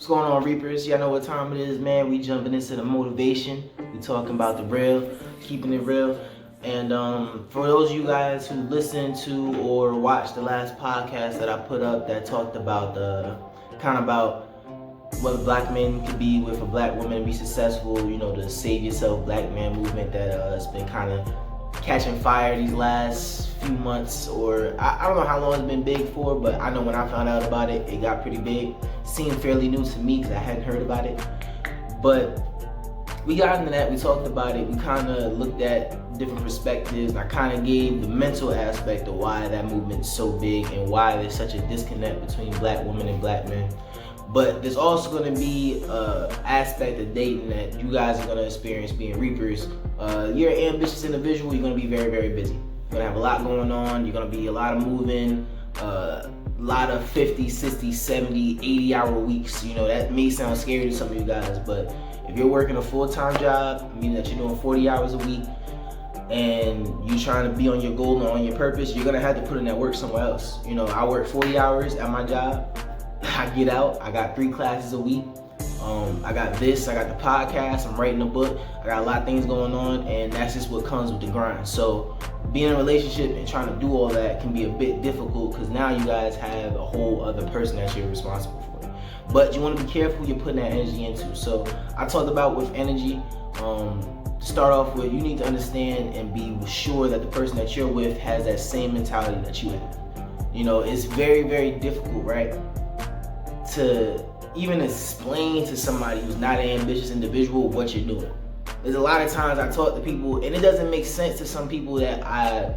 What's going on, Reapers? Y'all know what time it is, man. We jumping into the motivation. We talking about the real, keeping it real. And for those of you guys who listened to or watched the last podcast that I put up that talked about about what black men could be with a black woman and be successful, you know, the Save Yourself Black Man movement that has been kind of catching fire these last few months, or I don't know how long it's been big for, but I know when I found out about it, it got pretty big. Seemed fairly new to me because I hadn't heard about it. But we got into that, we talked about it, we kind of looked at different perspectives, and I kind of gave the mental aspect of why that movement is so big and why there's such a disconnect between black women and black men. But there's also going to be an aspect of dating that you guys are going to experience being Reapers. You're an ambitious individual, you're going to be very, very busy. You're going to have a lot going on, you're going to be a lot of moving, a lot of 50, 60, 70, 80 hour weeks. You know, that may sound scary to some of you guys, but if you're working a full-time job, meaning that you're doing 40 hours a week, and you're trying to be on your goal and on your purpose, you're going to have to put in that work somewhere else. You know, I work 40 hours at my job. I get out, I got 3 classes a week. I got this, I got the podcast, I'm writing a book, I got a lot of things going on, and that's just what comes with the grind. So being in a relationship and trying to do all that can be a bit difficult because now you guys have a whole other person that you're responsible for. But you want to be careful who you're putting that energy into. So I talked about with energy, to start off with, you need to understand and be sure that the person that you're with has that same mentality that you have. You know, it's very, very difficult, right, to even explain to somebody who's not an ambitious individual what you're doing. There's a lot of times I talk to people and it doesn't make sense to some people that I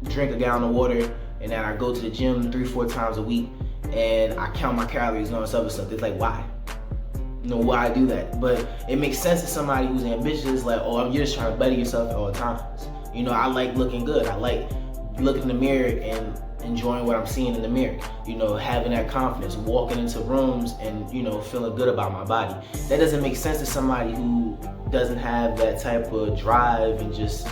drink a gallon of water and that I go to the gym 3-4 times a week and I count my calories and all this other stuff. It's like, why? You know, why I do that? But it makes sense to somebody who's ambitious, like, oh, you're just trying to better yourself at all times. You know, I like looking good. I like looking in the mirror and enjoying what I'm seeing in the mirror, you know, having that confidence, walking into rooms and, you know, feeling good about my body. That doesn't make sense to somebody who doesn't have that type of drive and just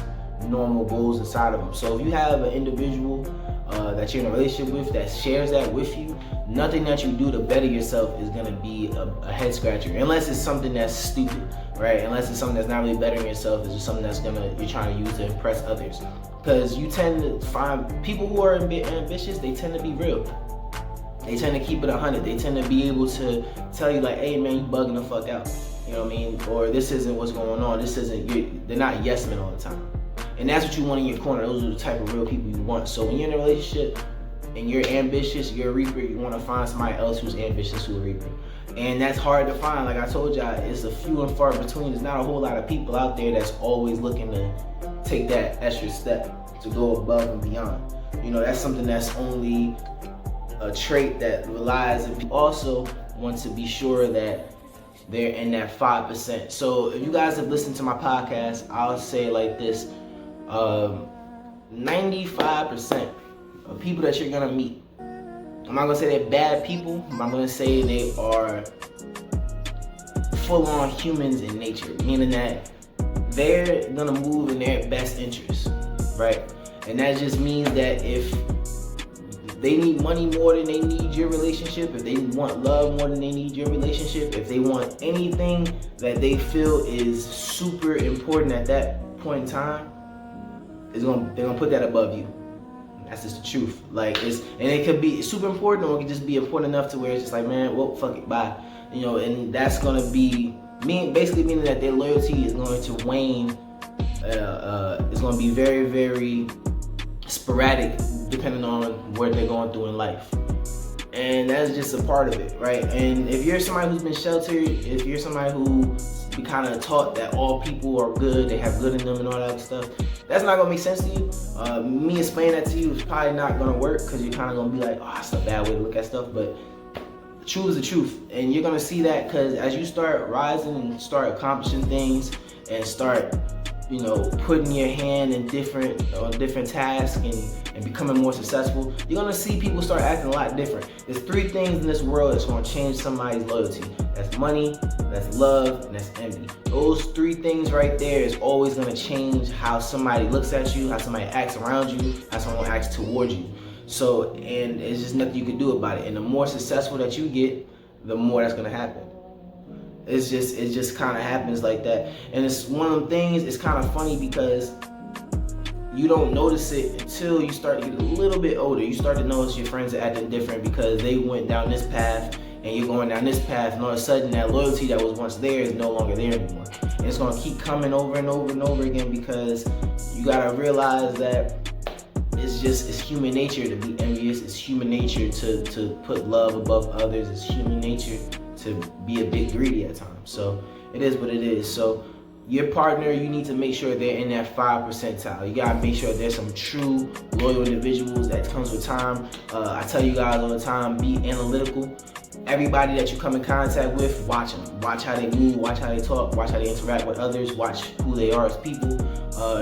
normal goals inside of them. So if you have an individual that you're in a relationship with that shares that with you, nothing that you do to better yourself is gonna be a head scratcher, unless it's something that's stupid, right? Unless it's something that's not really bettering yourself, it's just something that's you're trying to use to impress others. Because you tend to find people who are ambitious, they tend to be real. They tend to keep it 100. They tend to be able to tell you like, hey man, you bugging the fuck out. You know what I mean? Or this isn't what's going on. This isn't, they're not yes men all the time. And that's what you want in your corner. Those are the type of real people you want. So when you're in a relationship and you're ambitious, you're a Reaper, you want to find somebody else who's ambitious, who's a Reaper. And that's hard to find. Like I told y'all, it's a few and far between. There's not a whole lot of people out there that's always looking to take that extra step to go above and beyond. You know, that's something that's only a trait that relies, and people also want to be sure that they're in that 5%. So if you guys have listened to my podcast, I'll say it like this, 95% of people that you're gonna meet, I'm not gonna say they're bad people, but I'm gonna say they are full-on humans in nature, meaning that they're gonna move in their best interest, right? And that just means that if they need money more than they need your relationship, if they want love more than they need your relationship, if they want anything that they feel is super important at that point in time, they're gonna put that above you. That's just the truth. Like and it could be super important, or it could just be important enough to where it's just like, man, well, fuck it, bye. You know, and that's gonna be basically meaning that their loyalty is going to wane. It's gonna be very, very sporadic depending on what they're going through in life. And that's just a part of it, right? And if you're somebody who's been sheltered, if you're somebody who be kind of taught that all people are good, they have good in them and all that other stuff, that's not gonna make sense to you. Me explaining that to you is probably not gonna work because you're kind of gonna be like, oh, that's a bad way to look at stuff. But the truth is the truth, and you're gonna see that because as you start rising and start accomplishing things and start, you know, putting your hand in different tasks and becoming more successful, you're gonna see people start acting a lot different. There's 3 things in this world that's gonna change somebody's loyalty. That's money, that's love, and that's envy. Those 3 things right there is always gonna change how somebody looks at you, how somebody acts around you, how someone acts towards you. So, and there's just nothing you can do about it. And the more successful that you get, the more that's gonna happen. It just kind of happens like that. And it's one of them things, it's kind of funny because you don't notice it until you start to get a little bit older. You start to notice your friends are acting different because they went down this path and you're going down this path, and all of a sudden that loyalty that was once there is no longer there anymore. And it's gonna keep coming over and over and over again because you gotta realize that it's human nature to be envious. It's human nature to put love above others. It's human nature to be a bit greedy at times. So it is what it is. So your partner, you need to make sure they're in that 5 percentile. You gotta make sure there's some true loyal individuals. That comes with time. I tell you guys all the time, be analytical. Everybody that you come in contact with, watch them. Watch how they move, watch how they talk, watch how they interact with others, watch who they are as people.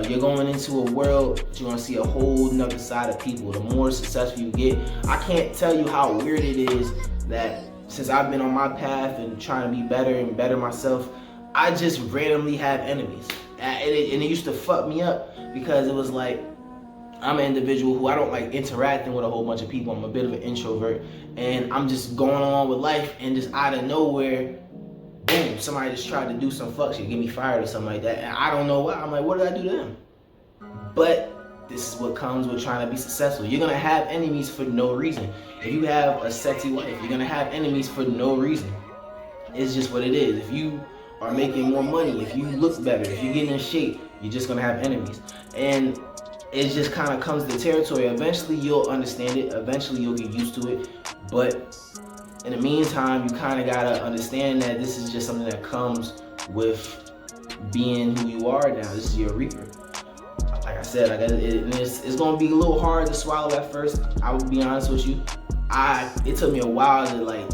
You're going into a world that you're gonna see a whole nother side of people. The more successful you get, I can't tell you how weird it is that since I've been on my path and trying to be better and better myself, I just randomly have enemies. And it used to fuck me up because it was like, I'm an individual who I don't like interacting with a whole bunch of people. I'm a bit of an introvert, and I'm just going on with life, and just out of nowhere, boom, somebody just tried to do some fuck shit, get me fired or something like that, and I don't know why. I'm like, what did I do to them? But this is what comes with trying to be successful. You're gonna have enemies for no reason. If you have a sexy wife, you're gonna have enemies for no reason. It's just what it is. If you are making more money, if you look better, if you're getting in shape, you're just gonna have enemies. And it just kind of comes to territory. Eventually you'll understand it. Eventually you'll get used to it. But in the meantime, you kind of gotta understand that this is just something that comes with being who you are now. This is your Reaper. Like I said, it's gonna be a little hard to swallow at first. I will be honest with you. It took me a while to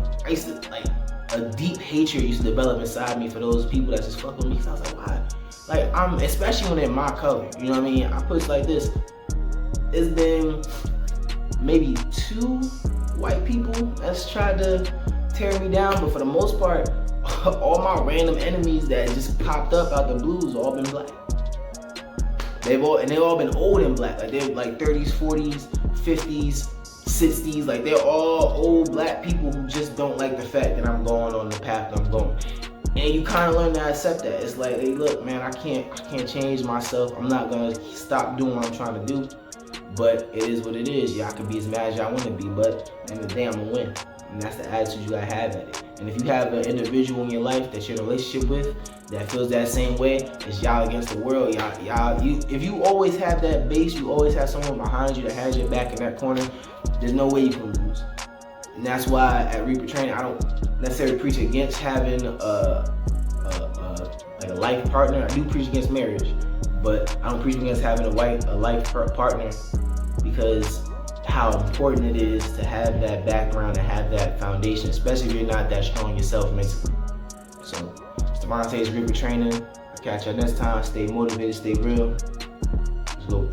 a deep hatred used to develop inside me for those people that just fuck with me. Cause I was like, why? Like, especially when they're my color, you know what I mean? I put it like this. It's been maybe 2 white people that's tried to tear me down, but for the most part, all my random enemies that just popped up out the blues all been black. They've all been old and black. Like, they're like 30s, 40s, 50s, 60s. Like, they're all old black people who just don't like the fact that I'm going on the path that I'm going. And you kind of learn to accept that. It's like, hey, look, man, I can't change myself. I'm not gonna stop doing what I'm trying to do. But it is what it is. Yeah, I can be as mad as I want to be, but at the end of the day, I'm gonna win. And that's the attitude you gotta have at it. And if you have an individual in your life that you're in a relationship with that feels that same way, it's y'all against the world. If you always have that base, you always have someone behind you that has your back in that corner, there's no way you can lose. And that's why at Reaper Training, I don't necessarily preach against having a life partner. I do preach against marriage, but I don't preach against having a life partner, because how important it is to have that background and have that foundation, especially if you're not that strong yourself mentally. So, it's Devontae's Reaper Training. I'll catch you next time. Stay motivated, stay real. Let's go.